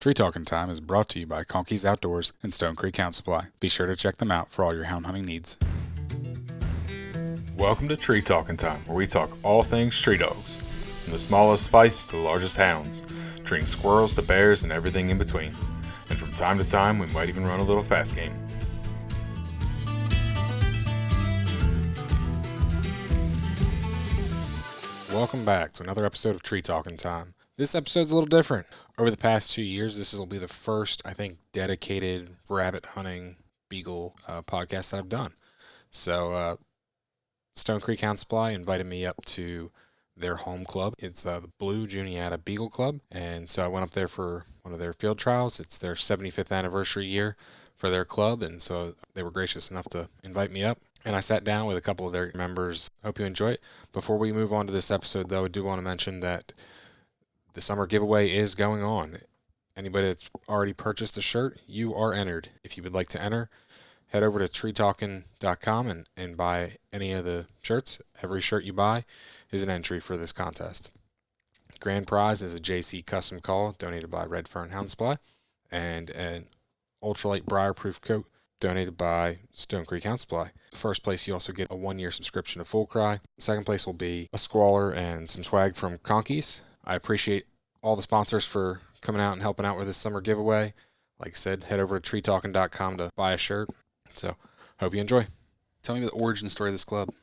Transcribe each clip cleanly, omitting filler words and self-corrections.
Tree Talking Time is brought to you by Conkey's Outdoors and Stone Creek Hound Supply. Be sure to check them out for all your hound hunting needs. Welcome to Tree Talking Time, where we talk all things tree dogs, from the smallest feists to the largest hounds, treating squirrels to bears and everything in between. And from time to time, we might even run a little fast game. Welcome back to another episode of Tree Talking Time. This episode's a little different. Over the past 2 years, this will be the first, I think, dedicated rabbit hunting beagle podcast that I've done. So, Stone Creek Hound Supply invited me up to their home club. It's the Blue Juniata Beagle Club, and so I went up there for one of their field trials. It's their 75th anniversary year for their club, and so they were gracious enough to invite me up. And I sat down with a couple of their members. Hope you enjoy it. Before we move on to this episode, though, I do want to mention that the summer giveaway is going on. Anybody that's already purchased a shirt, you are entered. If you would like to enter, head over to treetalkin.com and buy any of the shirts. Every shirt you buy is an entry for this contest. Grand prize is a JC custom call donated by Red Fern Hound Supply and an ultralight briar-proof coat donated by Stone Creek Hound Supply. First place, you also get a 1-year subscription to Full Cry. Second place will be a squaller and some swag from Conkey's. I appreciate all the sponsors for coming out and helping out with this summer giveaway. Like I said, head over to treetalkin.com to buy a shirt. So, hope you enjoy. Tell me the origin story of this club.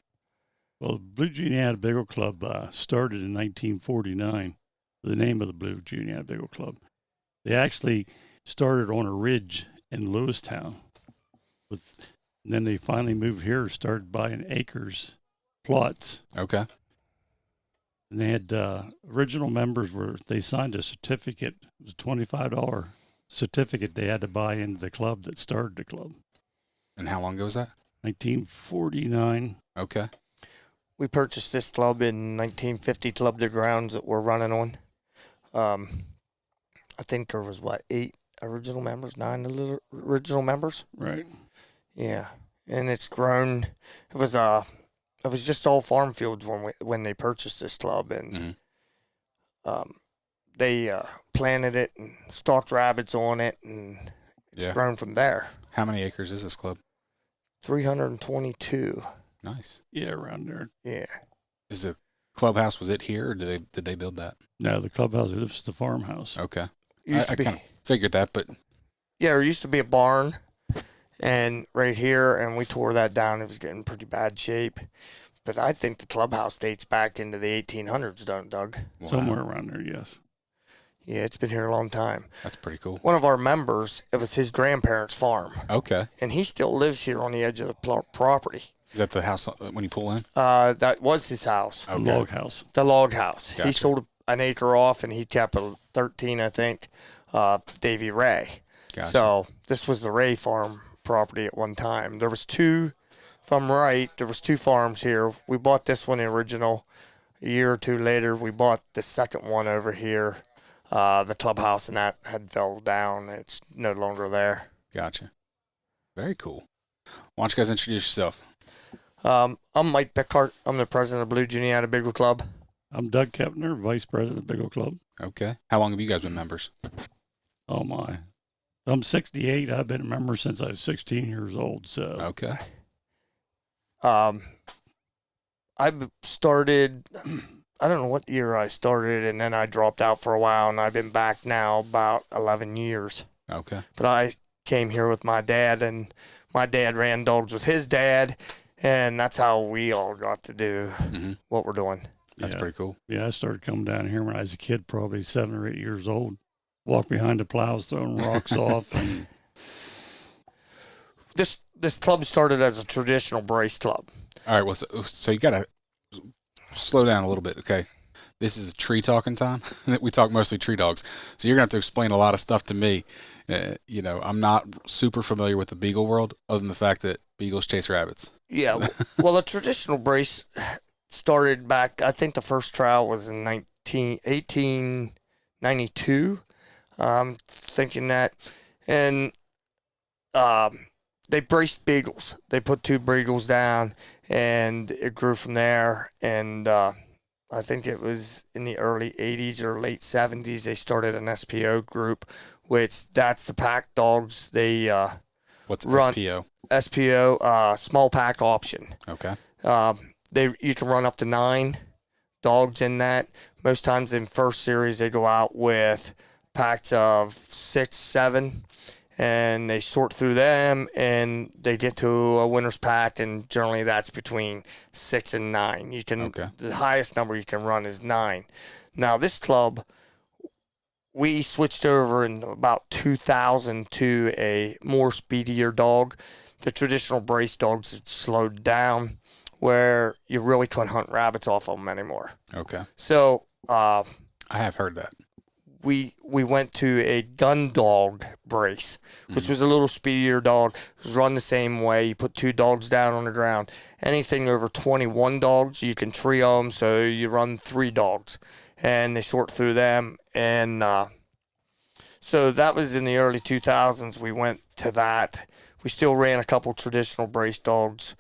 Well, the Blue Juniata Beagle Club started in 1949. The name of the Blue Juniata Beagle Club. They actually started on a ridge in Lewistown. And then they finally moved here and started buying acres, plots. Okay. And they had original members they signed a certificate. It was a $25 certificate they had to buy into the club that started the club. And how long ago was that? 1949. Okay. We purchased this club in 1950, club to grounds that we're running on. I think there was, 8 original members, 9 original members? Right. Yeah. And it's grown. It was just all farm fields when they purchased this club, and they planted it and stocked rabbits on it, and it's grown from there. How many acres is this club? 322. Nice. Yeah, around there. Yeah. Is the clubhouse, was it here, or did they build that? No, the clubhouse, it was the farmhouse. Okay. I kind of figured that, but... Yeah, there used to be a barn and right here, and we tore that down. It was getting pretty bad shape. But I think the clubhouse dates back into the 1800s, don't it, Doug? Wow. Somewhere around there, yes. Yeah, it's been here a long time. That's pretty cool. One of our members, it was his grandparents' farm. Okay. And he still lives here on the edge of the property. Is that the house when you pull in? That was his house. Okay. Log house. The log house. Gotcha. He sold an acre off, and he kept a 13, I think, Davy Ray. Gotcha. So this was the Ray farm property at one time. There was 2, if I'm right, there was 2 farms here. We bought this one, the original. A year or 2 later, we bought the second one over here, the clubhouse, and that had fell down. It's no longer there. Gotcha. Very cool. Why don't you guys introduce yourself? I'm Mike Pickhart. I'm the president of Blue Juniata Beagle Club. I'm Doug Kepner, vice president of Beagle Club. Okay. How long have you guys been members? Oh, my. I'm 68. I've been a member since I was 16 years old. So Okay. I've started, I don't know what year I started, and then I dropped out for a while, and I've been back now about 11 years. Okay. But I came here with my dad, and my dad ran dogs with his dad, and that's how we all got to do what we're doing. That's pretty cool. Yeah, I started coming down here when I was a kid, probably 7 or 8 years old. Walk behind the plows, throwing rocks off. And This club started as a traditional brace club. All right. Well, so you got to slow down a little bit, okay? This is a tree talking time. We talk mostly tree dogs. So you're going to have to explain a lot of stuff to me. I'm not super familiar with the beagle world other than the fact that beagles chase rabbits. Yeah. Well, the traditional brace started back, I think the first trial was in 1892. I'm thinking that. And they braced beagles. They put 2 beagles down, and it grew from there. And I think it was in the early 80s or late 70s, they started an SPO group which that's the pack dogs. They What's run SPO? SPO, small pack option. Okay. You can run up to 9 dogs in that. Most times in first series, they go out with packs of 6, 7, and they sort through them, and they get to a winner's pack, and generally that's between 6 and 9. The highest number you can run is 9. Now this club, we switched over in about 2000 to a more speedier dog. The traditional brace dogs had slowed down, where you really couldn't hunt rabbits off of them anymore. Okay. So I have heard that. we went to a gun dog brace, which was a little speedier dog. It was run the same way. You put 2 dogs down on the ground. Anything over 21 dogs, you can trio them, so you run 3 dogs, and they sort through them. And so that was in the early 2000s. We went to that. We still ran a couple traditional brace dogs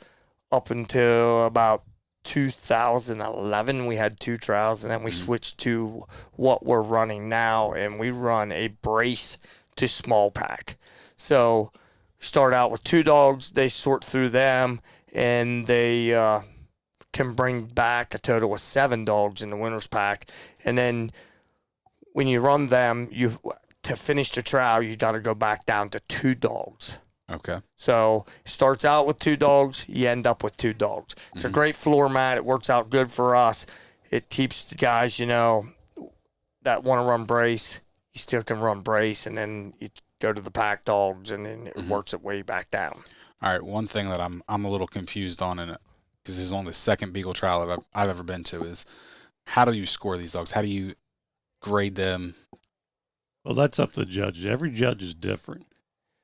up until about 2011. We had 2 trials, and then we switched to what we're running now, and we run a brace to small pack. So start out with 2 dogs, they sort through them, and they can bring back a total of 7 dogs in the winner's pack. And then when you run them, to finish the trial, you got to go back down to 2 dogs. Okay. So it starts out with 2 dogs, you end up with 2 dogs. It's a great floor mat. It works out good for us. It keeps the guys, that want to run brace, you still can run brace, and then you go to the pack dogs, and then it works its way back down. All right. One thing that I'm a little confused on, and because this is only the second beagle trial I've ever been to, is how do you score these dogs? How do you grade them? Well, that's up to the judge. Every judge is different.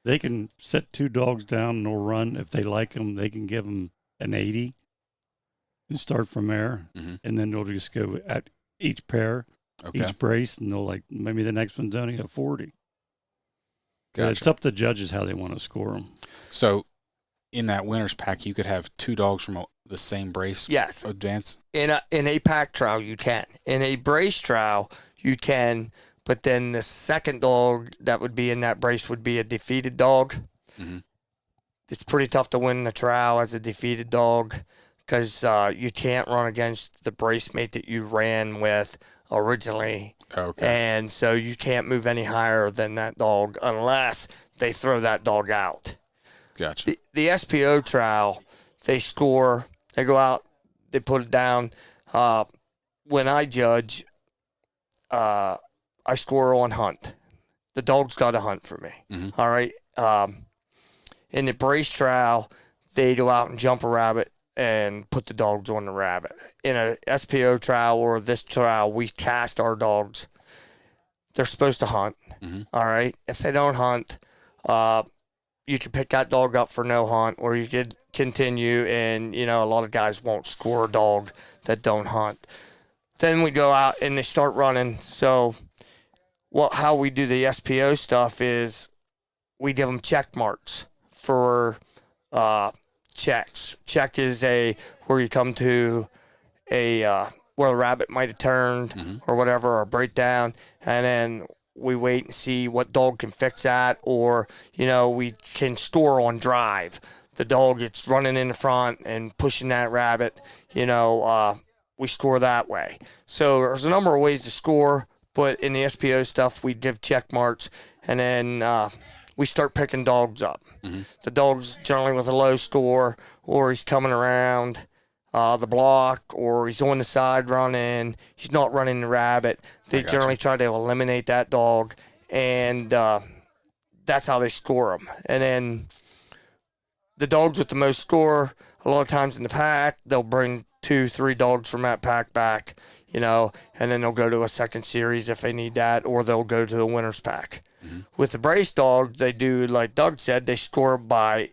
They can set 2 dogs down and they'll run. If they like them, they can give them an 80 and start from there. And then they'll just go at each pair, each brace, and they'll maybe the next one's only a 40. Gotcha. It's up to the judges how they want to score them. So in that winner's pack, you could have 2 dogs from the same brace? Yes. Advance? In a pack trial, you can. In a brace trial, you can. But then the second dog that would be in that brace would be a defeated dog. It's pretty tough to win the trial as a defeated dog because you can't run against the brace mate that you ran with originally. Okay. And so you can't move any higher than that dog unless they throw that dog out. Gotcha. The SPO trial, they score, they go out, they put it down. When I judge, I score on hunt. The dog's got to hunt for me. All right. In the brace trial, they go out and jump a rabbit and put the dogs on the rabbit. In a SPO trial or this trial, we cast our dogs. They're supposed to hunt. All right. If they don't hunt, you can pick that dog up for no hunt, or you could continue. And a lot of guys won't score a dog that don't hunt. Then we go out and they start running. So how we do the SPO stuff is we give them check marks for checks. Check is where you come to where a rabbit might have turned or whatever, or breakdown, and then we wait and see what dog can fix that, or we can score on drive. The dog gets running in the front and pushing that rabbit. We score that way. So there's a number of ways to score. But in the SPO stuff, we give check marks, and then we start picking dogs up. The dog's generally with a low score, or he's coming around the block, or he's on the side running. He's not running the rabbit. They generally try to eliminate that dog, and that's how they score them. And then the dogs with the most score, a lot of times in the pack, they'll bring 2, 3 dogs from that pack back. And then they'll go to a second series if they need that, or they'll go to the winner's pack. With the brace dogs, they do, like Doug said, they score by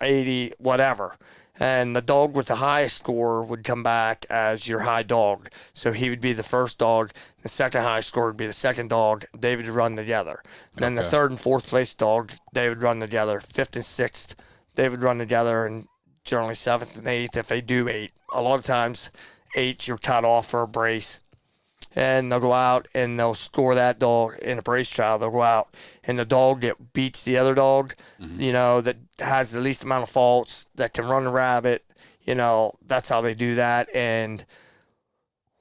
80, whatever. And the dog with the highest score would come back as your high dog. So he would be the first dog. The second highest score would be the second dog. They would run together. Then the third and fourth place dog, they would run together. Fifth and sixth, they would run together. And generally seventh and eighth, if they do 8. A lot of times, 8, you're cut off for a brace. and they'll go out and they'll score that dog in a brace trial. They'll go out and the dog that beats the other dog, that has the least amount of faults, that can run the rabbit. That's how they do that. And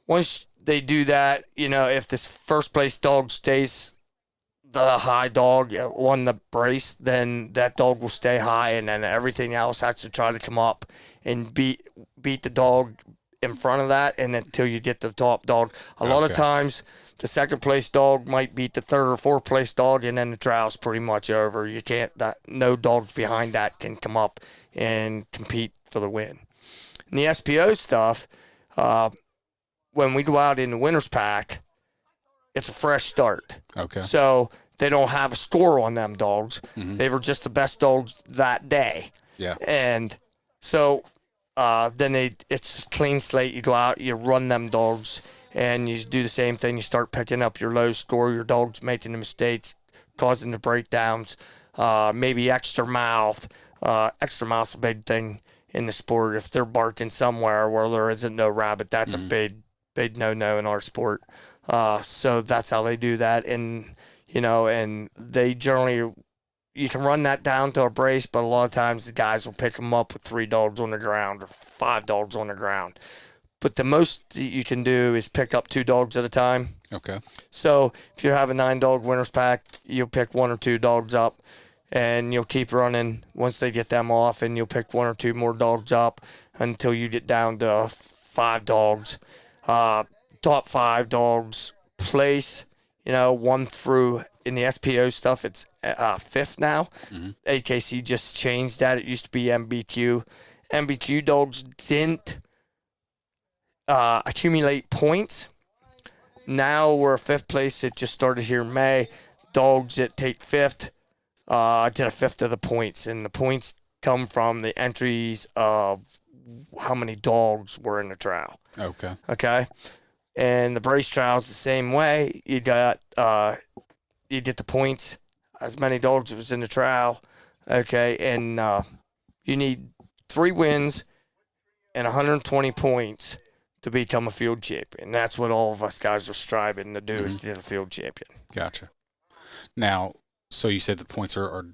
once they do that, if this first place dog stays the high dog, won the brace, then that dog will stay high, and then everything else has to try to come up and beat the dog in front of that, and until you get the top dog. A lot of times, the second place dog might beat the third or fourth place dog, and then the trial's pretty much over. You can't. No dogs behind that can come up and compete for the win. And the SPO stuff, when we go out in the winner's pack, it's a fresh start. Okay. So they don't have a score on them dogs. They were just the best dogs that day. Yeah. And so then it's a clean slate. You go out, you run them dogs, and you do the same thing. You start picking up your low score, your dog's making the mistakes, causing the breakdowns, maybe extra mouth. Extra mouth's a big thing in the sport. If they're barking somewhere where there isn't no rabbit, that's a big no-no in our sport. So that's how they do that. And, and they generally, you can run that down to a brace, but a lot of times the guys will pick them up with 3 dogs on the ground or 5 dogs on the ground. But the most that you can do is pick up 2 dogs at a time. Okay. So if you have a 9-dog winner's pack, you'll pick 1 or 2 dogs up, and you'll keep running once they get them off, and you'll pick 1 or 2 more dogs up until you get down to 5 dogs. Top 5 dogs place, 1 through, in the SPO stuff, it's 5th now. AKC just changed that. It used to be MBQ. MBQ dogs didn't accumulate points. Now we're 5th place. It just started here in May. Dogs that take 5th get a 5th of the points, and the points come from the entries of how many dogs were in the trial. Okay. And the brace trial's the same way. You got you get the points, as many dogs as was in the trial. Okay, and you need 3 wins and 120 points to become a field champion. That's what all of us guys are striving to do, is to get a field champion. Gotcha. Now, so you said the points are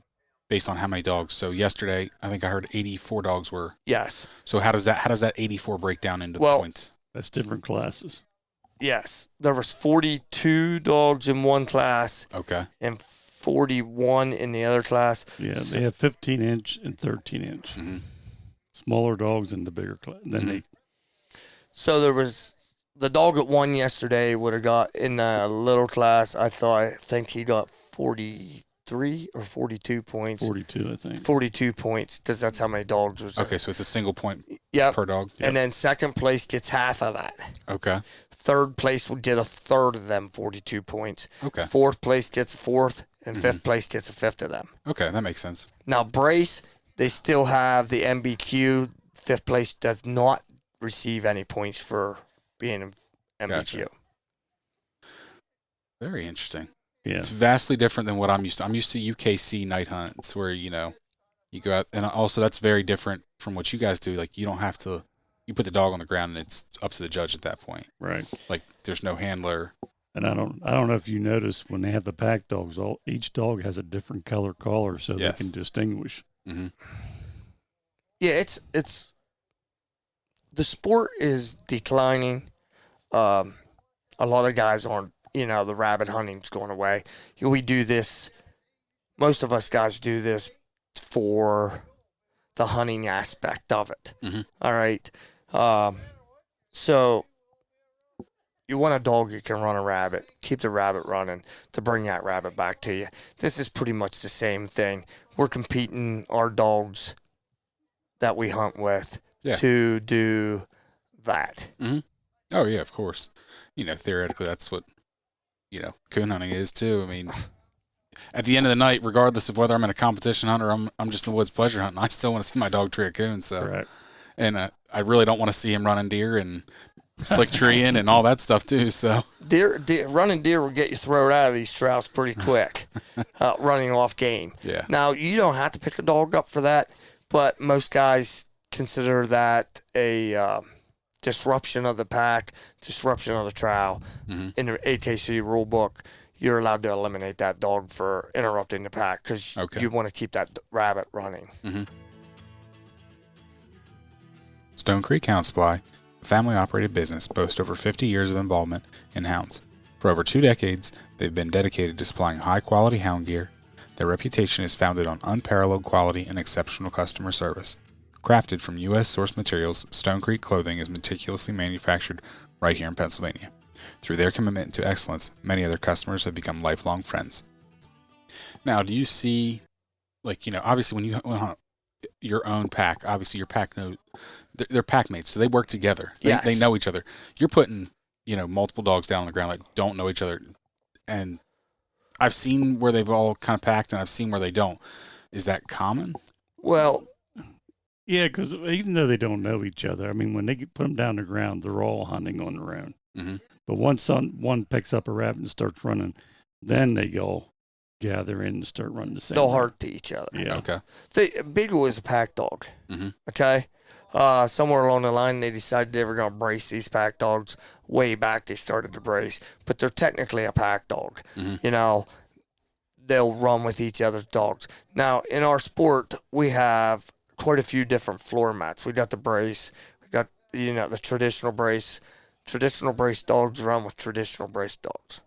based on how many dogs. So yesterday, I think I heard 84 dogs were. Yes. So how does that 84 break down into points? That's different classes. Yes. There was 42 dogs in one class. Okay. And 41 in the other class. Yeah, they have 15-inch and 13-inch. Smaller dogs in the bigger class. So there was the dog that won yesterday would have got in the little class. I think he got 43 or 42 points. 42, I think. 42 points, because that's how many dogs was there. Okay, so it's a single point Yep. per dog. And then second place gets half of that. Okay. Third place would get a third of them 42 points. Okay. Fourth place gets a fourth, and fifth place gets a fifth of them. Okay, that makes sense. Now, brace, they still have the MBQ. Fifth place does not receive any points for being an MBQ. Gotcha. Very interesting. Yeah. It's vastly different than what I'm used to. I'm used to UKC night hunts where, you go out, and also that's very different from what you guys do. Like, you don't have to, you put the dog on the ground and it's up to the judge at that point. Right. Like, there's no handler. And I don't know if you noticed when they have the pack dogs, each dog has a different color collar so Yes. they can distinguish. Mm-hmm. Yeah, it's the sport is declining. A lot of guys aren't, the rabbit hunting's going away. We do this, most of us guys do this for the hunting aspect of it. Mm-hmm. All right. So you want a dog that can run a rabbit, keep the rabbit running to bring that rabbit back to you. This is pretty much the same thing. We're competing our dogs that we hunt with to do that. Mm-hmm. Oh, yeah, of course. Theoretically, that's what, coon hunting is too. I mean, at the end of the night, regardless of whether I'm in a competition hunt or I'm just in the woods pleasure hunting, I still want to see my dog tree a coon. So, Correct. And I really don't want to see him running deer and slick treeing and all that stuff too. So running deer will get you thrown out of these troughs pretty quick, running off game. Yeah. Now, you don't have to pick a dog up for that, but most guys consider that a disruption of the pack, disruption of the trowel. Mm-hmm. In the AKC rule book, you're allowed to eliminate that dog for interrupting the pack because Okay. you want to keep that rabbit running. Mm-hmm. Stone Creek Hound Supply, a family-operated business, boasts over 50 years of involvement in hounds. For over 2 decades, they've been dedicated to supplying high-quality hound gear. Their reputation is founded on unparalleled quality and exceptional customer service. Crafted from U.S. source materials, Stone Creek clothing is meticulously manufactured right here in Pennsylvania. Through their commitment to excellence, many of their customers have become lifelong friends. Now, do you see, obviously when you hunt your own pack, obviously your pack knows, they're pack mates, so they work together. Yes. They know each other. You're putting, multiple dogs down on the ground, don't know each other. And I've seen where they've all kind of packed, and I've seen where they don't. Is that common? Well, Yeah, because even though they don't know each other, I mean, when they put them down the ground, they're all hunting on their own. Mm-hmm. But once one picks up a rabbit and starts running, then they go gather in and start running the same. they'll way. hurt to each other. Yeah. Okay. Beagle is a pack dog. Mm-hmm. Okay. Somewhere along the line, they decided they were going to brace these pack dogs. Way back, they started to brace, but they're technically a pack dog. Mm-hmm. They'll run with each other's dogs. Now, in our sport, we have quite a few different floor mats. We got the brace. We got, the traditional brace. Traditional brace dogs run with traditional brace dogs.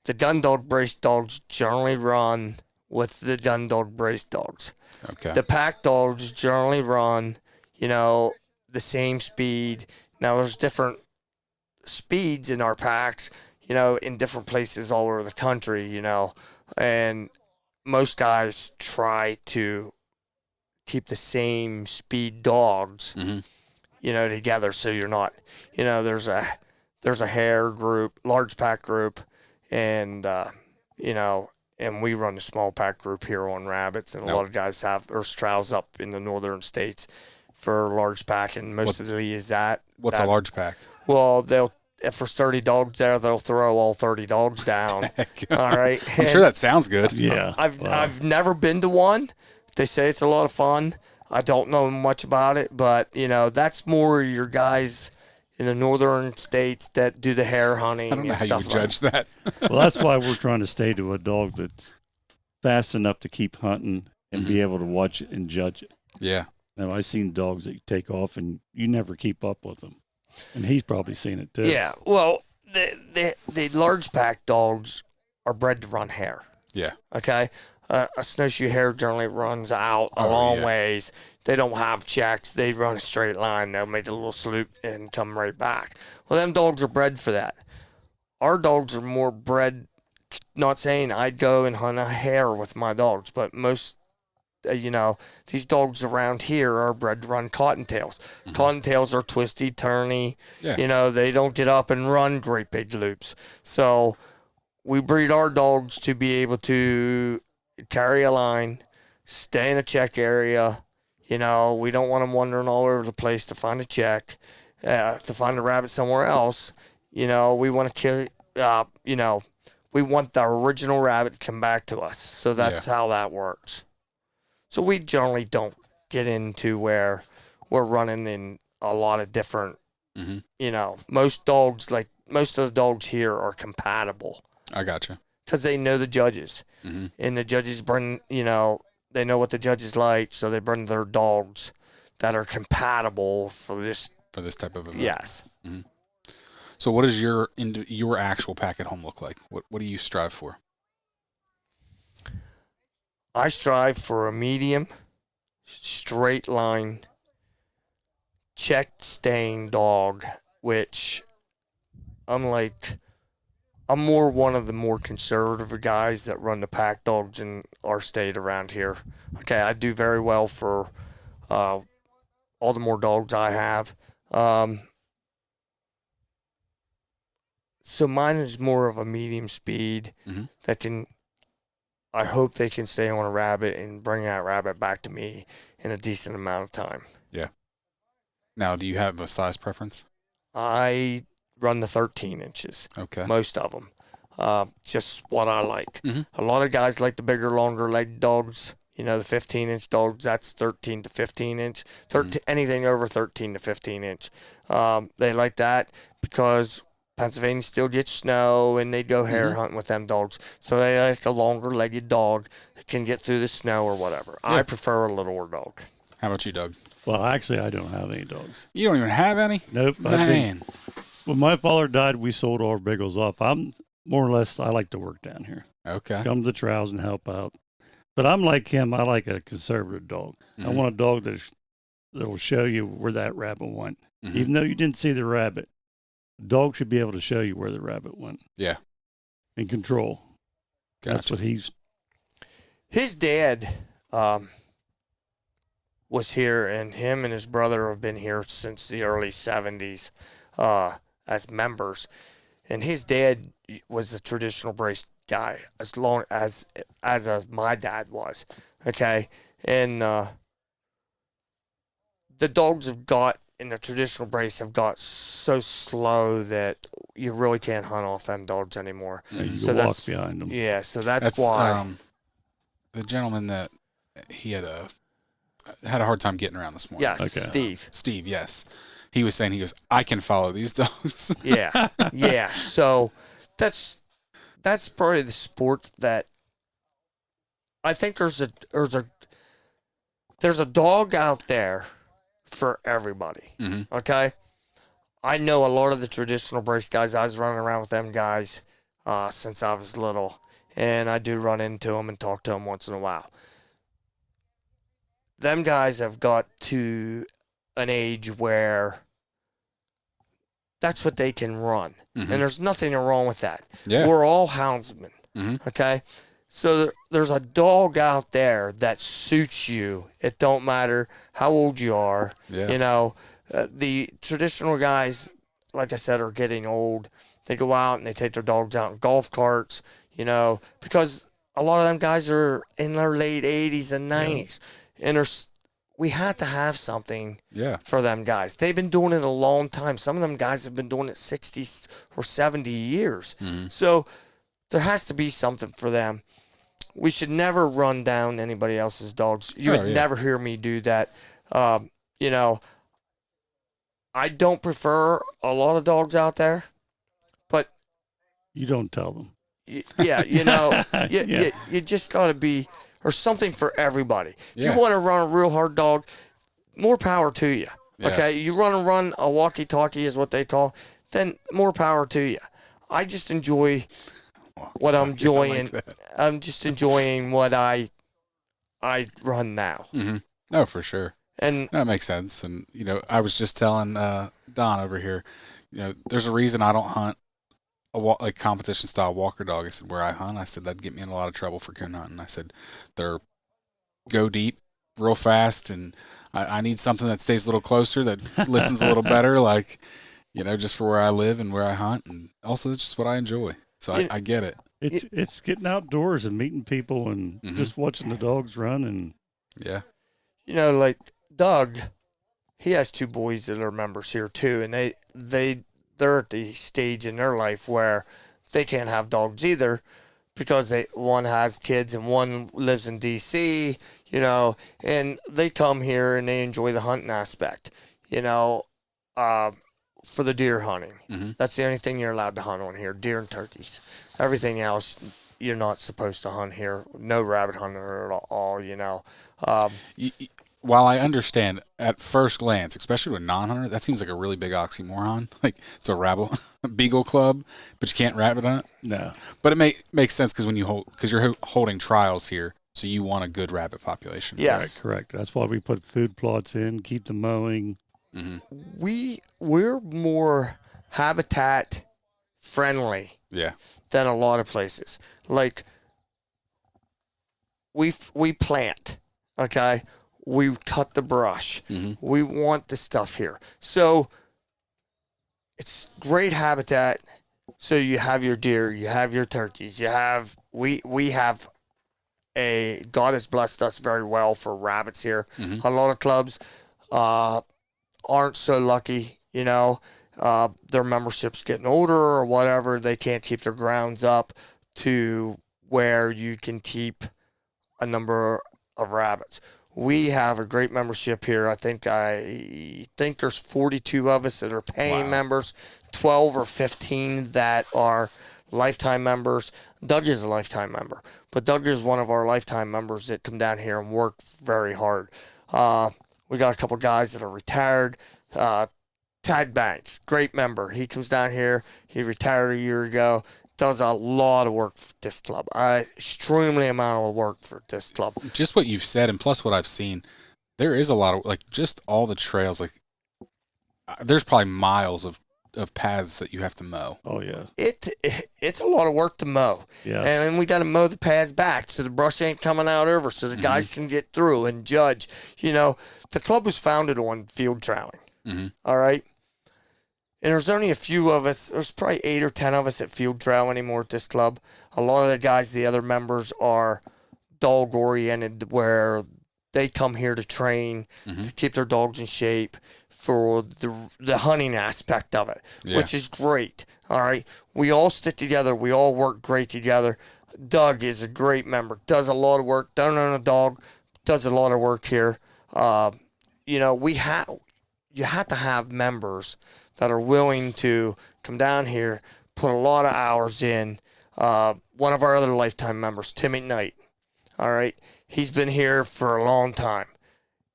The gun dog brace dogs generally run with the gun dog brace dogs. Okay. The pack dogs generally run, the same speed. Now, there's different speeds in our packs, in different places all over the country, and most guys try to keep the same speed dogs, Mm-hmm. Together, so you're not, there's a hare group, large pack group, and and we run a small pack group here on rabbits, and a lot of guys there's trials up in the northern states for large pack, and most of the league is that. What's a large pack? Well, if there's 30 dogs there, they'll throw all 30 dogs down. All right. I'm sure that sounds good. Yeah. I've never been to one. They say it's a lot of fun. I don't know much about it, but that's more your guys in the northern states that do the hare hunting. I don't know and how you stuff would judge that. Well, that's why we're trying to stay to a dog that's fast enough to keep hunting and be able to watch it and judge it. Yeah. Now, I've seen dogs that take off and you never keep up with them. And he's probably seen it too. Yeah. Well, the large pack dogs are bred to run hare. Yeah. Okay. A snowshoe hare generally runs out a long ways. They don't have checks. They run a straight line. They'll make a little sloop and come right back. Well, them dogs are bred for that. Our dogs are more bred, not saying I'd go and hunt a hare with my dogs, but most, these dogs around here are bred to run cottontails. Mm-hmm. Cottontails are twisty, turny. Yeah. They don't get up and run great big loops. So we breed our dogs to be able to carry a line, stay in a check area. We don't want them wandering all over the place to find a check, to find a rabbit somewhere else. We want to kill, we want the original rabbit to come back to us. So that's how that works. So we generally don't get into where we're running in a lot of different, most dogs, like most of the dogs here are compatible. I gotcha. Because they know the judges. Mm-hmm. And the judges bring, they know what the judges like, so they bring their dogs that are compatible for this type of event. Yes. Mm-hmm. So what does your actual pack at home look like? What do you strive for? I strive for a medium, straight line, checked staying dog, which I'm more one of the more conservative guys that run the pack dogs in our state around here. Okay, I do very well for all the more dogs I have. So mine is more of a medium speed that I hope they can stay on a rabbit and bring that rabbit back to me in a decent amount of time. Yeah. Now, do you have a size preference? I run the 13 inches. Okay. Most of them. Just what I like. Mm-hmm. A lot of guys like the bigger, longer legged dogs. You know, the 15-inch dogs, that's 13 to 15 inch. Anything over 13 to 15 inch. They like that because Pennsylvania still gets snow, and they go hare hunting with them dogs. So they like a longer-legged dog that can get through the snow or whatever. Yeah. I prefer a littler dog. How about you, Doug? Well, actually, I don't have any dogs. You don't even have any? Nope. Man. When my father died, we sold our Beagles off. I'm more or less, I like to work down here. Okay. Come to the trials and help out. But I'm like him. I like a conservative dog. I want a dog that'll show you where that rabbit went. Even though you didn't see the rabbit, the dog should be able to show you where the rabbit went. Yeah. And control. Gotcha. That's what he's. His dad was here, and him and his brother have been here since the early 70s as members. And his dad was a traditional brace guy as long as my dad was. Okay. And the dogs have got in the traditional brace have got so slow that you really can't hunt off them dogs anymore. You so can walk behind them. Yeah, so that's why. The gentleman that he had a hard time getting around this morning. Yes, Okay. Steve, yes. He was saying, I can follow these dogs. Yeah, yeah. So that's probably the sport that I think there's a dog out there for everybody. Okay, I know a lot of the traditional brace guys. I was running around with them guys since I was little, and I do run into them and talk to them once in a while. Them guys have got to an age where that's what they can run. And there's nothing wrong with that. Yeah. We're all houndsmen. Okay? So there's a dog out there that suits you. It don't matter how old you are. Yeah. You know, the traditional guys, like I said, are getting old. They go out and they take their dogs out in golf carts, you know, because a lot of them guys are in their late 80s and 90s. And we had to have something for them guys. They've been doing it a long time. Some of them guys have been doing it 60 or 70 years. So there has to be something for them. We should never run down anybody else's dogs. You would never hear me do that. You know, I don't prefer a lot of dogs out there, but You don't tell them. yeah, you know, you just got to be, or something for everybody. If you want to run a real hard dog, more power to you. Yeah. Okay, you run a walkie-talkie is what they call, then more power to you. I just enjoy what I'm enjoying. I'm just enjoying what I run now. No, for sure. And that makes sense. And, you know, I was just telling Don over here, you know, there's a reason I don't hunt a competition style walker dog. I said, where I hunt, I said, that'd get me in a lot of trouble for coon hunting. I said, they're go deep real fast, and I need something that stays a little closer, that listens a little better, like, you know, just for where I live and where I hunt. And also it's just what I enjoy. So I get it. It's getting outdoors and meeting people and just watching the dogs run. And yeah. You know, like Doug, he has two boys that are members here too, and they're at the stage in their life where they can't have dogs either because one has kids and one lives in D.C., you know, and they come here and they enjoy the hunting aspect, you know, for the deer hunting. That's the only thing you're allowed to hunt on here, deer and turkeys. Everything else you're not supposed to hunt here. No rabbit hunting at all, you know. While I understand at first glance, especially to a non-hunter, that seems like a really big oxymoron. Like, it's a beagle club, but you can't rabbit hunt. no, But it makes sense because you're holding trials here, so you want a good rabbit population. Yes. correct. That's why we put food plots in, keep them mowing. We're more habitat friendly than a lot of places. Like, we plant, okay? We cut the brush. We want the stuff here. So it's great habitat. So you have your deer, you have your turkeys, we have God has blessed us very well for rabbits here. A lot of clubs aren't so lucky, you know. Their membership's getting older or whatever. They can't keep their grounds up to where you can keep a number of rabbits. We have a great membership here. I think there's 42 of us that are paying members, 12 or 15 that are lifetime members. Doug is a lifetime member, but Doug is one of our lifetime members that come down here and work very hard. We got a couple guys that are retired. Tad Banks, great member. He comes down here. He retired a year ago. Does a lot of work for this club. Extremely amount of work for this club. Just what you've said, and plus what I've seen, there is a lot of, like, just all the trails. Like, there's probably miles of paths that you have to mow. Oh, yeah. It's a lot of work to mow. Yeah. And we got to mow the paths back so the brush ain't coming out over, so the guys can get through and judge. You know, the club was founded on field troweling. All right? And there's only a few of us. There's probably 8 or 10 of us at field trail anymore at this club. A lot of the guys, the other members, are dog-oriented, where they come here to train, to keep their dogs in shape for the hunting aspect of it, which is great. All right? We all stick together. We all work great together. Doug is a great member. Does a lot of work. Doesn't own a dog. Does a lot of work here. You know, you have to have members that are willing to come down here, put a lot of hours in. One of our other lifetime members, Timmy Knight, all right, he's been here for a long time.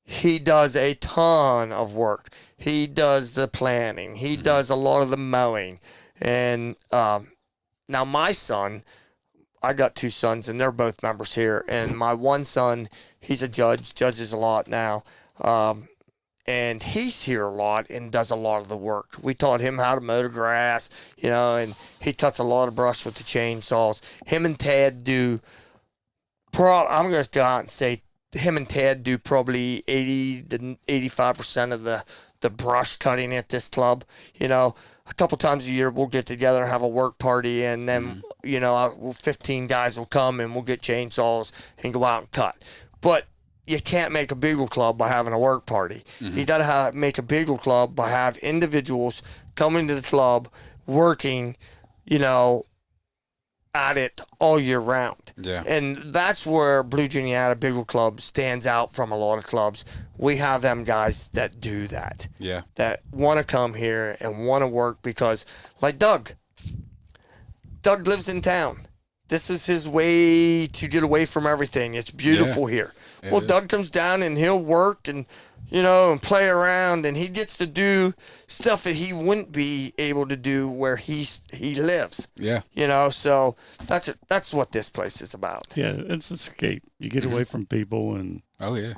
He does a ton of work. He does the planning. He does a lot of the mowing. And now my son, I got 2 sons, and they're both members here. And my one son, he's a judge, judges a lot now. And he's here a lot and does a lot of the work. We taught him how to mow the grass, you know, and he cuts a lot of brush with the chainsaws. Him and Tad do, I'm going to go out and say him and Tad do probably 80 to 85% of the brush cutting at this club. You know, a couple times a year we'll get together and have a work party, and then, you know, 15 guys will come and we'll get chainsaws and go out and cut. But you can't make a Beagle Club by having a work party. You got to make a Beagle Club by have individuals coming to the club, working, you know, at it all year round. Yeah. And that's where Blue Juniata Beagle Club stands out from a lot of clubs. We have them guys that do that. Yeah. That want to come here and want to work because, like Doug lives in town. This is his way to get away from everything. It's beautiful here. Well, Doug comes down and he'll work and, you know, and play around, and he gets to do stuff that he wouldn't be able to do where he lives. Yeah. You know, so that's what this place is about. Yeah, it's an escape. You get away from people and... Oh, yeah.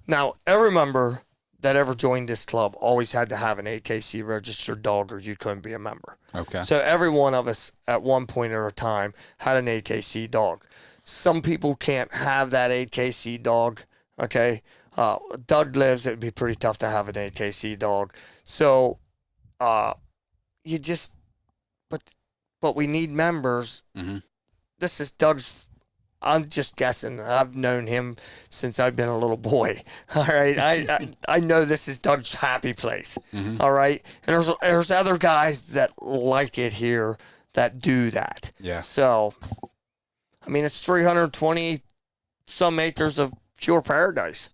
Now, every member that ever joined this club always had to have an AKC registered dog or you couldn't be a member. Okay. So every one of us at one point or a time had an AKC dog. Some people can't have that AKC dog, okay? Doug lives, it would be pretty tough to have an AKC dog. So you just, but we need members. This is Doug's, I'm just guessing. I've known him since I've been a little boy. All right. I know this is Doug's happy place. All right. And there's other guys that like it here that do that. Yeah. So, I mean, it's 320 some acres of pure paradise.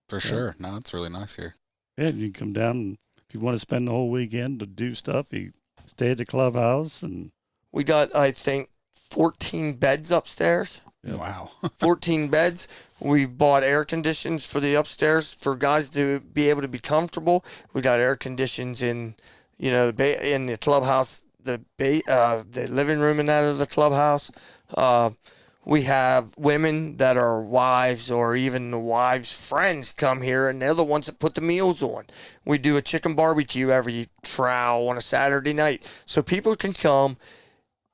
For sure. No, it's really nice here. Yeah, you can come down, and if you want to spend the whole weekend to do stuff, you stay at the clubhouse. And We got, I think, 14 beds upstairs. Yeah. Wow. 14 beds. We bought air conditions for the upstairs for guys to be able to be comfortable. We got air conditions in, you know, in the clubhouse, the living room in that of the clubhouse. We have women that are wives or even the wives' friends come here, and they're the ones that put the meals on. We do a chicken barbecue every trowel on a Saturday night, so people can come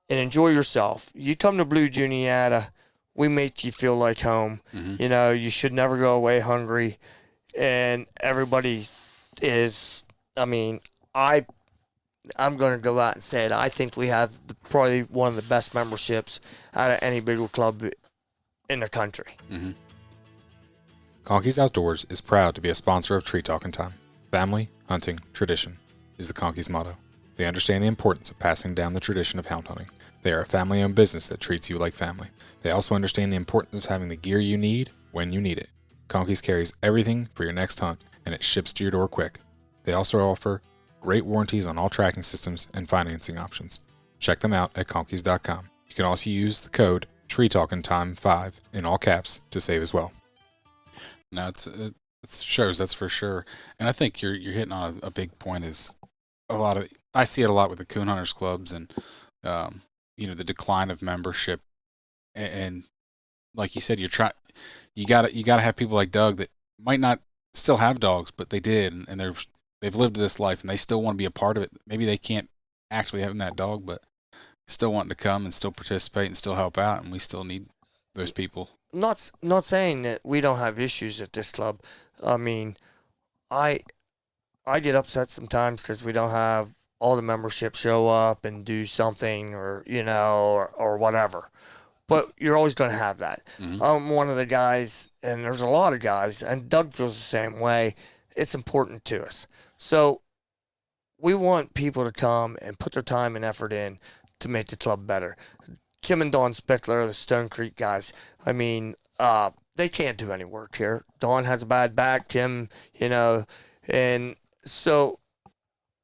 and enjoy yourself. You come to Blue Juniata, we make you feel like home. You know, you should never go away hungry, and everybody is, I mean, I'm going to go out and say it. I think we have probably one of the best memberships out of any Beagle Club in the country. Conkeys Outdoors is proud to be a sponsor of Tree Talking Time. Family, hunting, tradition is the Conkeys motto. They understand the importance of passing down the tradition of hound hunting. They are a family-owned business that treats you like family. They also understand the importance of having the gear you need when you need it. Conkey's carries everything for your next hunt, and it ships to your door quick. They also offer great warranties on all tracking systems and financing options. Check them out at conkeys.com. You can also use the code TreeTalkingTime5 in all caps to save as well. No, it shows, that's for sure. And I think you're hitting on a big point. Is I see it a lot with the coon hunters clubs and the decline of membership, and like you said, you gotta have people like Doug that might not still have dogs, but they did, and they've lived this life and they still want to be a part of it. Maybe they can't actually have that dog, but still wanting to come and still participate and still help out, and we still need those people. Not saying that we don't have issues at this club. I mean, I get upset sometimes because we don't have all the membership show up and do something, or or whatever. But you're always going to have that. Mm-hmm. I'm one of the guys, and there's a lot of guys, and Doug feels the same way. It's important to us. So we want people to come and put their time and effort in to make the club better. Kim and Dawn Spickler, the Stone Creek guys, I mean, they can't do any work here. Dawn has a bad back, Kim, and so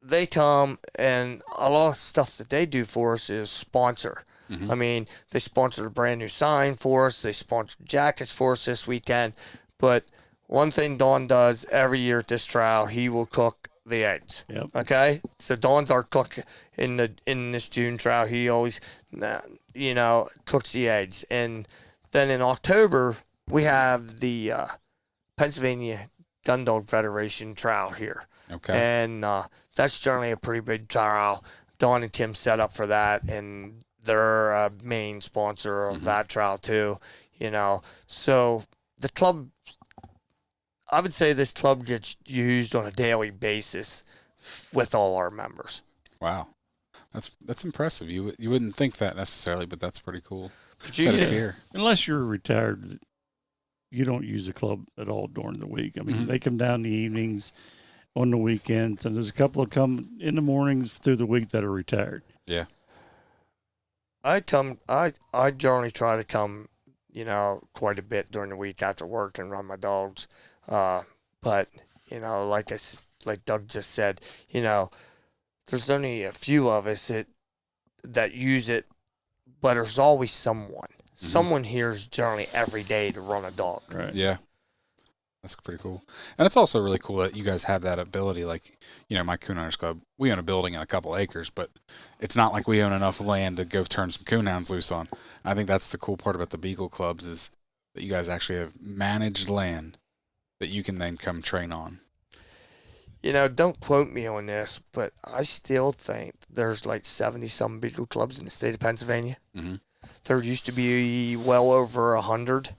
they come, and a lot of stuff that they do for us is sponsor. Mm-hmm. I mean, they sponsored a brand new sign for us. They sponsored jackets for us this weekend. But one thing Dawn does every year at this trial, he will cook the eggs. Yep. Okay? So Dawn's our cook in this June trial. He always, cooks the eggs. And then in October, we have the Pennsylvania Gun Dog Federation trial here. Okay. And that's generally a pretty big trial. Dawn and Kim set up for that, and they're a main sponsor of that trial too, So the club, I would say this club gets used on a daily basis with all our members. Wow. That's impressive. You wouldn't think that necessarily, but that's pretty cool. But That it's here. Unless you're retired, you don't use the club at all during the week. I mean, they come down in the evenings, on the weekends, and there's a couple that come in the mornings through the week that are retired. Yeah. I generally try to come, quite a bit during the week after work and run my dogs. But, like Doug just said, there's only a few of us that use it, but there's always someone. Mm-hmm. Someone here is generally every day to run a dog. Right. Yeah. That's pretty cool. And it's also really cool that you guys have that ability. Like, my Coon Hunters Club, we own a building and a couple acres, but it's not like we own enough land to go turn some coonhounds loose on. I think that's the cool part about the Beagle Clubs is that you guys actually have managed land that you can then come train on. Don't quote me on this, but I still think there's like 70-some Beagle Clubs in the state of Pennsylvania. Mm-hmm. There used to be well over 100,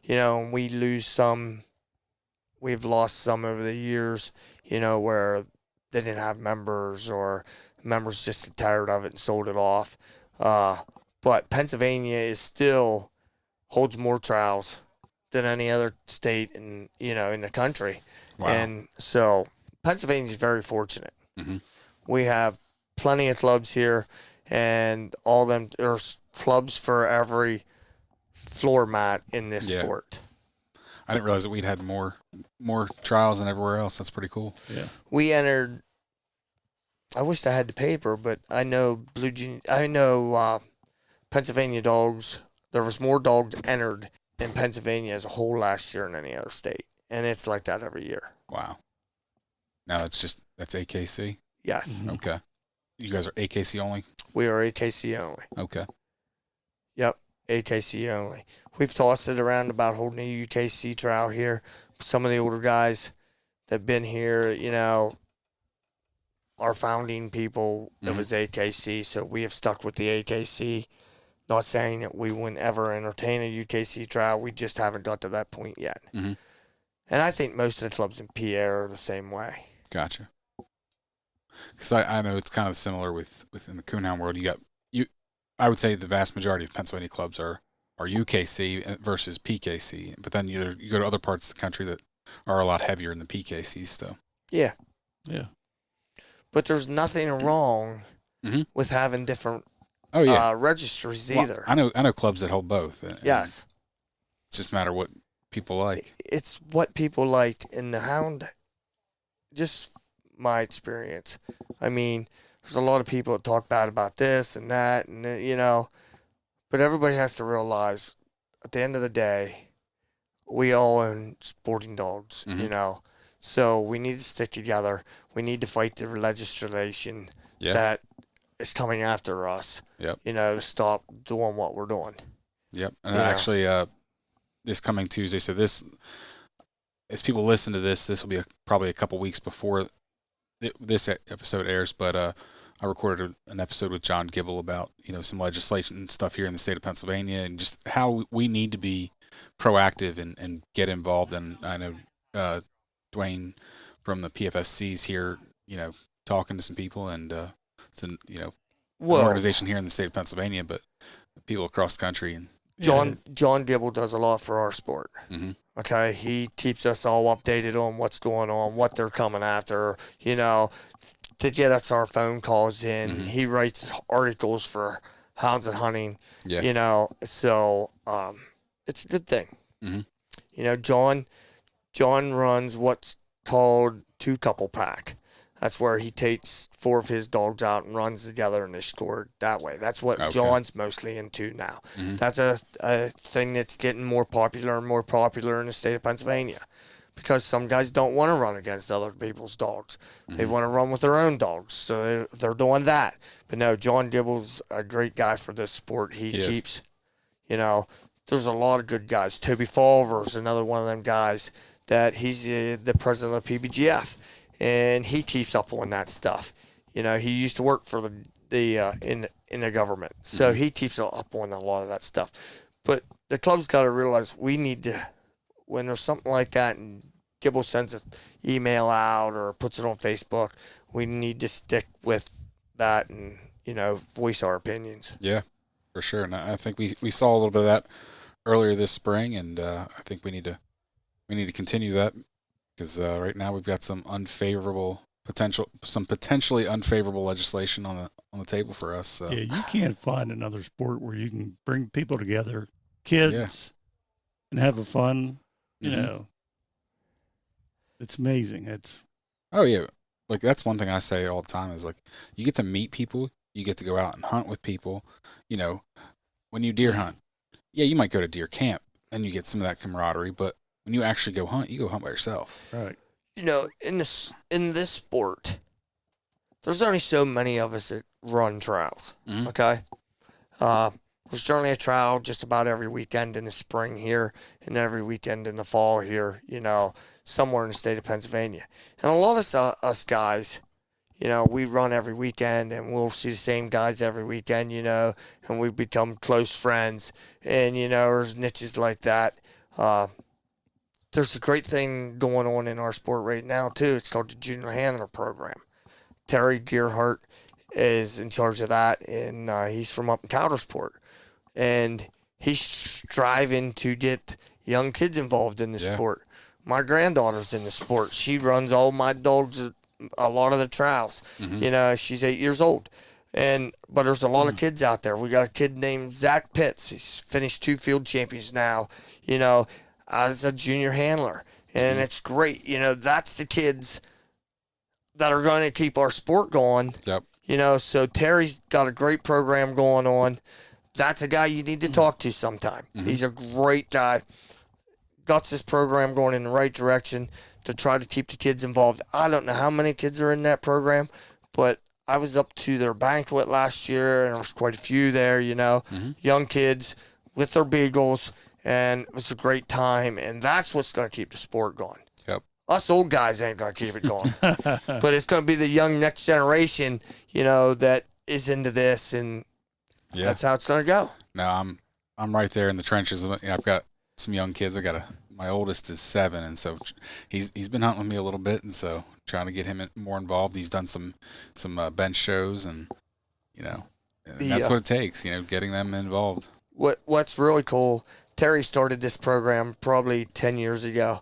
and we lose some. We've lost some over the years, where they didn't have members or members just got tired of it and sold it off. But Pennsylvania is still holds more trials than any other state in the country. Wow. And so Pennsylvania is very fortunate. Mm-hmm. We have plenty of clubs here, and all them there's clubs for every floor mat in this sport. I didn't realize that we'd had more trials than everywhere else. That's pretty cool. Yeah. We entered. I wish I had the paper, but I know Pennsylvania dogs. There was more dogs entered in Pennsylvania as a whole last year than any other state, and it's like that every year. Wow. Now that's AKC? Yes. Mm-hmm. Okay. You guys are AKC only? We are AKC only. Okay. Yep, AKC only. We've tossed it around about holding a UKC trial here. Some of the older guys that have been here, our founding people, it was AKC, so we have stuck with the AKC. Not saying that we wouldn't ever entertain a UKC trial. We just haven't got to that point yet. Mm-hmm. And I think most of the clubs in PA are the same way. Gotcha. Because I know it's kind of similar within the coonhound world. I would say the vast majority of Pennsylvania clubs are UKC versus PKC, but then you go to other parts of the country that are a lot heavier in the PKC stuff. Yeah. Yeah. But there's nothing wrong with having different registries either. I know clubs that hold both. Yes. It's just a matter what people like. It's what people liked. And the hound, just my experience. I mean, there's a lot of people that talk bad about this and that, and but everybody has to realize at the end of the day, we all own sporting dogs, Mhm. So we need to stick together. We need to fight the legislation Yeah. that is coming after us, Yep. to stop doing what we're doing. Yep. And You know. actually, this coming Tuesday, so this, as people listen to this, this will be probably a couple weeks before this episode airs, but I recorded an episode with John Gibble about some legislation and stuff here in the state of Pennsylvania, and just how we need to be proactive and get involved. And I know Dwayne from the PFSC's here, talking to some people, and it's an organization here in the state of Pennsylvania, but people across the country. And John Gibble does a lot for our sport. mm-hmm. Okay, he keeps us all updated on what's going on, what they're coming after, to get us our phone calls in. Mm-hmm. He writes articles for Hounds and Hunting, Yeah. So it's a good thing. Mm-hmm. John runs what's called two couple pack. That's where he takes 4 of his dogs out and runs together, and they score that way. That's what John's mostly into now. Mm-hmm. That's a thing that's getting more popular and more popular in the state of Pennsylvania, because some guys don't want to run against other people's dogs. Mm-hmm. They want to run with their own dogs, so they're doing that. But no, John Gibble's a great guy for this sport. He keeps, there's a lot of good guys. Toby Fulver's another one of them guys that he's the president of PBGF. And he keeps up on that stuff. He used to work for the in the government, so he keeps up on a lot of that stuff. But the club's got to realize we need to, when there's something like that, and Gibble sends an email out or puts it on Facebook, we need to stick with that and voice our opinions. Yeah, for sure. And I think we saw a little bit of that earlier this spring, and I think we need to continue that. Because right now we've got some potentially unfavorable legislation on the table for us. So. Yeah, you can't find another sport where you can bring people together, kids, and have a fun. It's amazing. Like that's one thing I say all the time is like you get to meet people, you get to go out and hunt with people. When you deer hunt, you might go to deer camp and you get some of that camaraderie, but when you actually go hunt, you go hunt by yourself. Right. In this sport, there's only so many of us that run trials. Mm-hmm. Okay. There's generally a trial just about every weekend in the spring here and every weekend in the fall here, somewhere in the state of Pennsylvania. And a lot of us guys, we run every weekend and we'll see the same guys every weekend, and we become close friends. And, there's niches like that. There's a great thing going on in our sport right now, too. It's called the Junior Handler Program. Terry Gearhart is in charge of that, and he's from up in Coudersport. And he's striving to get young kids involved in the sport. My granddaughter's in the sport. She runs all my dogs, a lot of the trials. Mm-hmm. She's 8 years old. But there's a lot of kids out there. We got a kid named Zach Pitts. He's finished 2 field champions now, as a junior handler. And it's great. That's the kids that are going to keep our sport going. Yep. So Terry's got a great program going on. That's a guy you need to talk to sometime. Mm-hmm. He's a great guy. Got this program going in the right direction to try to keep the kids involved. I don't know how many kids are in that program, but I was up to their banquet last year, and there was quite a few there, Mm-hmm. young kids with their beagles. And it was a great time, and that's what's going to keep the sport going. Yep. Us old guys ain't going to keep it going. But it's going to be the young next generation, that is into this, and that's how it's going to go. No, I'm right there in the trenches. I've got some young kids. My oldest is 7, and so he's been hunting with me a little bit, and so trying to get him more involved. He's done some bench shows, and and that's what it takes. Getting them involved. What's really cool, Terry started this program probably 10 years ago,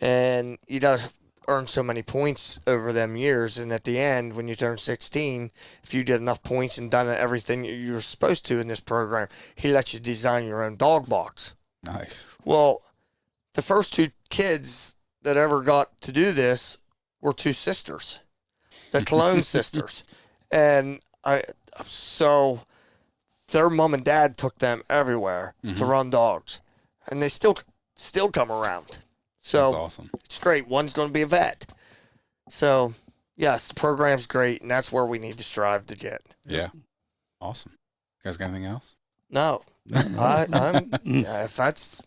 and you got to earn so many points over them years, and at the end, when you turn 16, if you did enough points and done everything you were supposed to in this program, he lets you design your own dog box. Nice. Well, the first 2 kids that ever got to do this were 2 sisters, the Cologne sisters. And so their mom and dad took them everywhere to run dogs, and they still come around. So That's awesome. it's great. One's going to be a vet. So yes, the program's great, and that's where we need to strive to get. Yeah. Awesome. You guys got anything else? No, I'm if that's.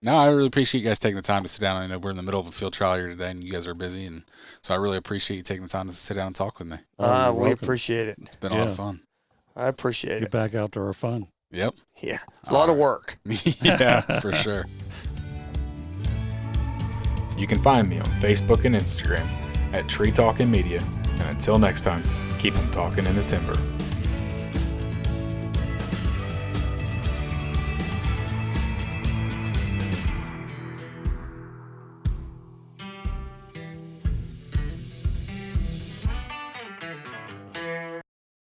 No, I really appreciate you guys taking the time to sit down. I know we're in the middle of a field trial here today, and you guys are busy, and so I really appreciate you taking the time to sit down and talk with me. We welcome. appreciate it. It's been a lot of fun. I appreciate Get it. back out to our fun. Yep. Yeah, a lot of work. Yeah, for sure. You can find me on Facebook and Instagram at Tree Talking Media. And until next time, keep 'em talking in the timber.